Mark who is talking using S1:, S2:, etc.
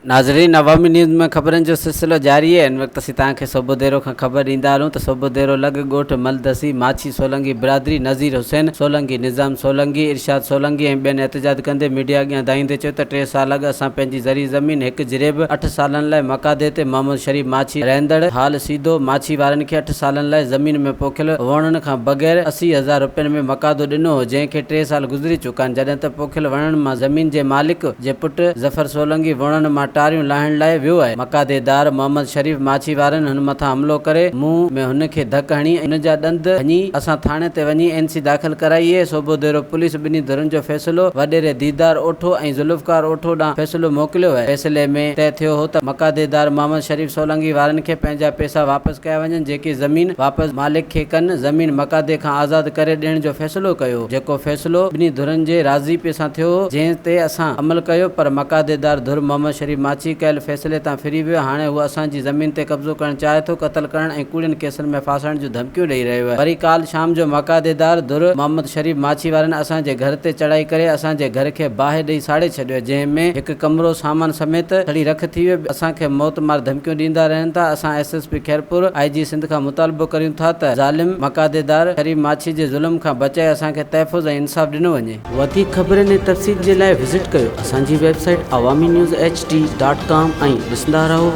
S1: नाज़रीन, अवामी न्यूज़ में खबरन जो सिलसिलो जारी है। इन वक्त असीं तव्हांखे सुबुह देरो खां ख़बर ॾींदा हलूं त सुबुह देरो लॻ ॻोठ मलदसी माछी सोलंगी बिरादरी नज़ीर हुसैन सोलंगी निज़ाम सोलंगी इरशाद सोलंगी ऐं ॿियनि एहतजाज कंदे मीडिया अॻियां दाईंदे चयो त 3 साल अॻु असां पंहिंजी ज़री ज़मीन हिकु जिरेब 8 सालनि लाइ मकादे ते मोहम्मद शरीफ माछी रहंदड़ हाल सीधो माछी वारनि खे 8 सालनि लाइ ज़मीन में पोखियल वणनि खां बग़ैर 80,000 रुपयनि में मकादो ॾिनो हो, जंहिंखे 3 साल गुज़री चुका आहिनि। जॾहिं त पोखियल वणनि मां ज़मीन जे मालिक जे पुटु ज़फर सोलंगी वणनि मां टारियूं लाहिण लाइ वियो आहे। मकादेदार मोहम्मद शरीफ माछी वारनि हुन मथां हमलो करे मुंहुं में हुनखे धक हणी हुन जा ॾंद हणी असां थाणे ते वञी NC दाख़िल कराई आहे। सुबुह देरो पुलिस ॿिन्ही धुरनि जो फ़ैसिलो वॾेरे दीदार ओठो ऐं ज़ुल्फ़कार ओठो ॾांहुं फ़ैसिलो मोकिलियो आहे। फ़ैसिले में तय थियो हो त मकादेदार मोहम्मद शरीफ सोलंगी वारनि खे पंहिंजा पैसा वापसि कया वञनि, जेकी ज़मीन वापसि मालिक खे कनि ज़मीन मकादे खां आज़ादु करे ॾियण जो फ़ैसिलो कयो, जेको फ़ैसिलो ॿिन्ही धुरनि जे राज़ी पे सां थियो, जंहिं ते असां अमल कयो। पर मकादेदार धुर मोहम्मद शरीफ माछी कयल फ़ैसिले तां फिरी वियो। हाणे हू असांजी ज़मीन ते कब्ज़ो करणु चाहे थो, क़त्ल करणु ऐं कूड़ियुनि केसनि में फासण जूं धमकियूं ॾेई रहियो आहे। वरी काल शाम जो मकादेदार धुर मोहम्मद शरीफ माछी वारनि असांजे घर ते चढ़ाई करे असांजे घर खे बाहि ॾेई साड़े छॾियो, जंहिं में हिकु कमरो सामान समेत सड़ी रख थी वियो। असांखे मौत मार धमकियूं ॾींदा रहनि था। असां SSP खैरपुर IG सिंध खां मुतालबो करियूं था त ज़ालिम मकादेदार शरीफ माछी जे ज़ुल्म खां बचाए असांखे तहफ़ुज़ ऐं इंसाफ़ ॾिनो वञे। वधीक ख़बरनि ऐं तफ़सील जे लाइ विज़िट कयो असांजी वेबसाइट awamiNewsHD.com ऐं ॾिसंदा रहो।